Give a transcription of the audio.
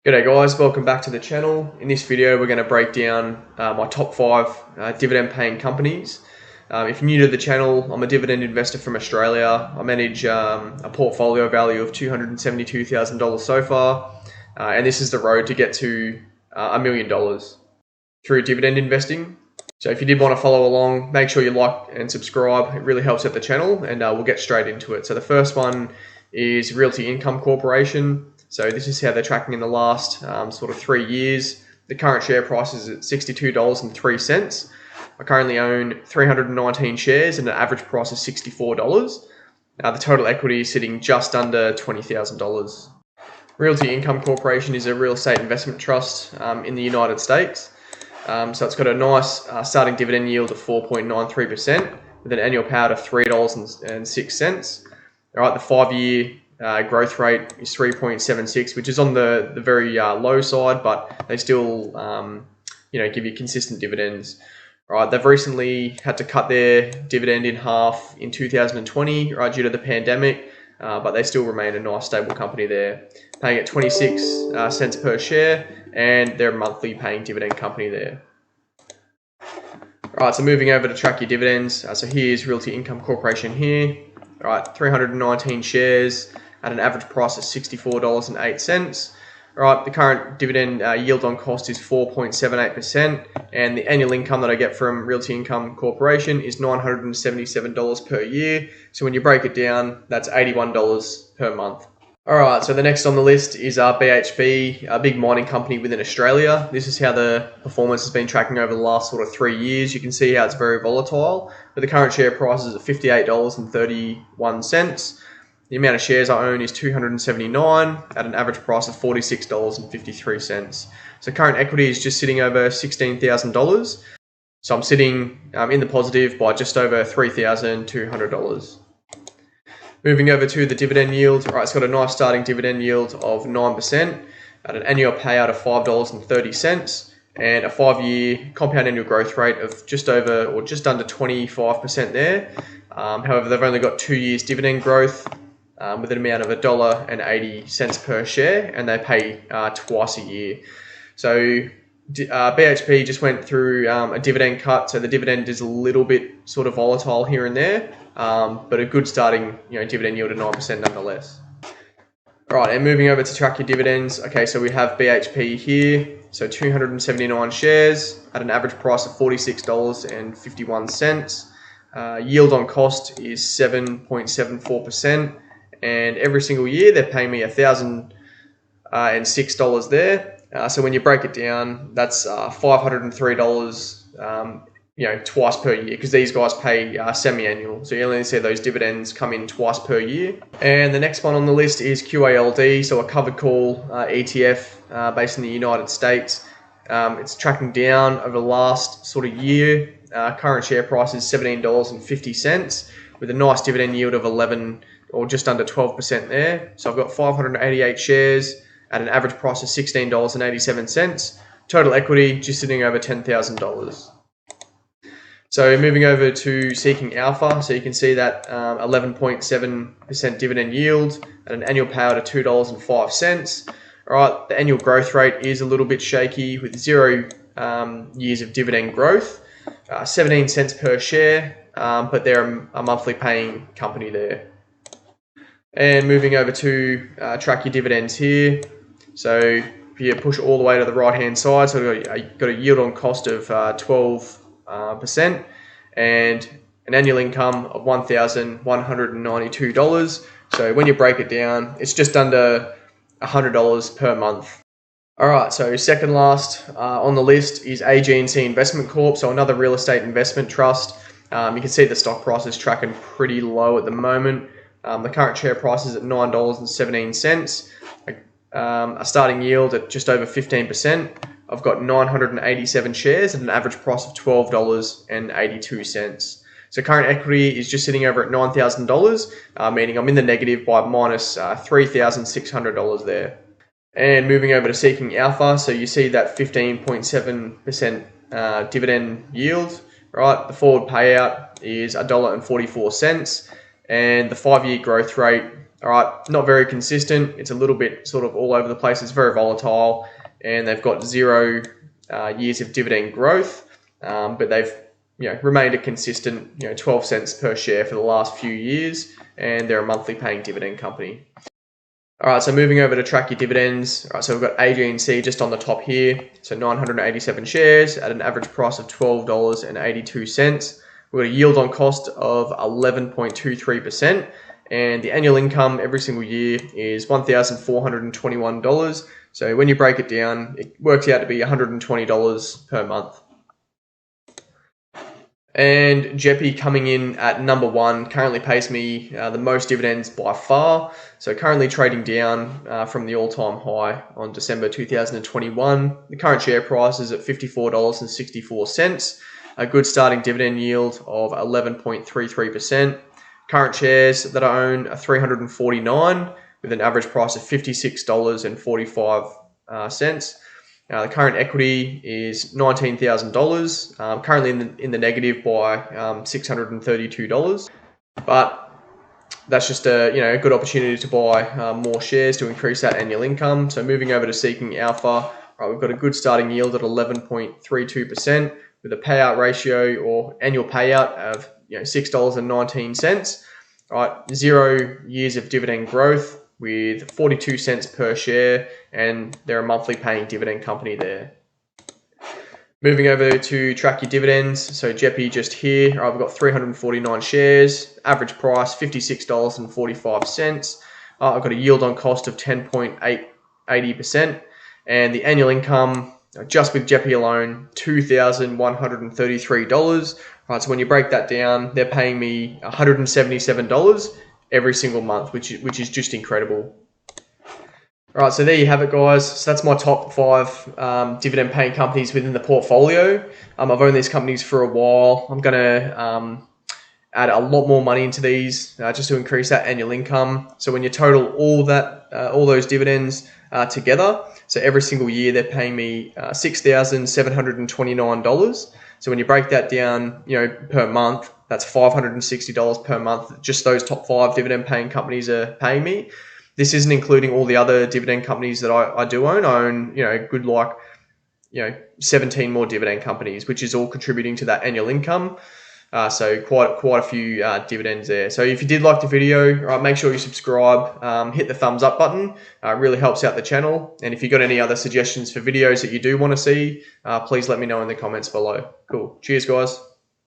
G'day guys, welcome back to the channel. In this video we're going to break down my top 5 dividend paying companies. If you're new to the channel, I'm a dividend investor from Australia. I manage a portfolio value of $272,000 so far, and this is the road to get to $1 million through dividend investing. So if you did want to follow along, make sure you like and subscribe. It really helps out the channel, and we'll get straight into it. So the first one is Realty Income Corporation. So this is how they're tracking in the last sort of 3 years. The current share price is at $62.03. I currently own 319 shares and an average price of $64. The total equity is sitting just under $20,000. Realty Income Corporation is a real estate investment trust in the United States. So it's got a nice starting dividend yield of 4.93% with an annual payout of $3.06. All right, the 5-year growth rate is 3.76, which is on the very low side, but they still give you consistent dividends. All right, they've recently had to cut their dividend in half in 2020, right, due to the pandemic, but they still remain a nice stable company there, paying at 26 cents per share, and they're a monthly paying dividend company there. All right, so moving over to track your dividends. So here's Realty Income Corporation here. All right, 319 shares at an average price of $64.08. All right, the current dividend yield on cost is 4.78%, and the annual income that I get from Realty Income Corporation is $977 per year. So when you break it down, that's $81 per month. All right, so the next on the list is BHP, a big mining company within Australia. This is how the performance has been tracking over the last sort of 3 years. You can see how it's very volatile, but the current share price is at $58.31. The amount of shares I own is 279 at an average price of $46.53. So current equity is just sitting over $16,000. So I'm sitting in the positive by just over $3,200. Moving over to the dividend yield. All right, it's got a nice starting dividend yield of 9% at an annual payout of $5.30 and a 5-year compound annual growth rate of just over or just under 25% there. However, they've only got 2 years dividend growth with an amount of $1.80 per share, and they pay twice a year. So BHP just went through a dividend cut, so the dividend is a little bit sort of volatile here and there, but a good starting dividend yield of 9% nonetheless. All right, and moving over to track your dividends. Okay, so we have BHP here, so 279 shares at an average price of $46.51. Yield on cost is 7.74%, and every single year they're paying me $1,006 there. So when you break it down, that's $503, twice per year, because these guys pay semi-annual. So you only see those dividends come in twice per year. And the next one on the list is QYLD, so a covered call ETF based in the United States. It's tracking down over the last sort of year. Current share price is $17.50 with a nice dividend yield of 11 or just under 12% there. So I've got 588 shares at an average price of $16.87. Total equity just sitting over $10,000. So moving over to Seeking Alpha, so you can see that 11.7% dividend yield at an annual payout of $2.05. All right, the annual growth rate is a little bit shaky with 0 years of dividend growth, 17 cents per share, but they're a monthly paying company there. And moving over to track your dividends here. So if you push all the way to the right hand side, so you've got a yield on cost of 12% and an annual income of $1,192. So when you break it down, it's just under $100 per month. All right, so second last on the list is AG&C Investment Corp, so another real estate investment trust. You can see the stock price is tracking pretty low at the moment. The current share price is at $9.17, a starting yield at just over 15%. I've got 987 shares at an average price of $12.82. So current equity is just sitting over at $9,000, meaning I'm in the negative by minus $3,600 there. And moving over to Seeking Alpha, so you see that 15.7% dividend yield, right? The forward payout is $1.44, and the 5-year growth rate All right, not very consistent. It's a little bit sort of all over the place. It's very volatile, and they've got 0 years of dividend growth, but they've remained a consistent 12 cents per share for the last few years, and they're a monthly paying dividend company. All right, so moving over to track your dividends. All right, so we've got AG&C just on the top here. So 987 shares at an average price of $12.82. We've got a yield on cost of 11.23%. And the annual income every single year is $1,421. So when you break it down, it works out to be $120 per month. And JEPI coming in at number 1 currently pays me the most dividends by far. So currently trading down from the all-time high on December 2021. The current share price is at $54.64. A good starting dividend yield of 11.33%. Current shares that I own are 349 with an average price of $56.45. The current equity is $19,000. Currently in the negative by $632, but that's just a good opportunity to buy more shares to increase that annual income. So moving over to Seeking Alpha, right, we've got a good starting yield at 11.32% with a payout ratio or annual payout of $6.19. Right, 0 years of dividend growth with 42 cents per share, and they're a monthly paying dividend company there. Moving over to track your dividends, so JEPI just here, I've got 349 shares, average price $56.45. I've got a yield on cost of 10.80%, and the annual income just with JEPI alone, $2,133. Right, so when you break that down, they're paying me $177 every single month, which is just incredible. All right, so there you have it, guys. So that's my top 5 dividend paying companies within the portfolio. I've owned these companies for a while. I'm going to add a lot more money into these just to increase that annual income. So when you total all those dividends together, so every single year they're paying me $6,729. So when you break that down, per month, that's $560 per month. Just those top 5 dividend paying companies are paying me. This isn't including all the other dividend companies that I do own. I own, good 17 more dividend companies, which is all contributing to that annual income. So quite a few dividends there. So if you did like the video, make sure you subscribe, hit the thumbs up button. It really helps out the channel. And if you've got any other suggestions for videos that you do want to see, please let me know in the comments below. Cool. Cheers, guys.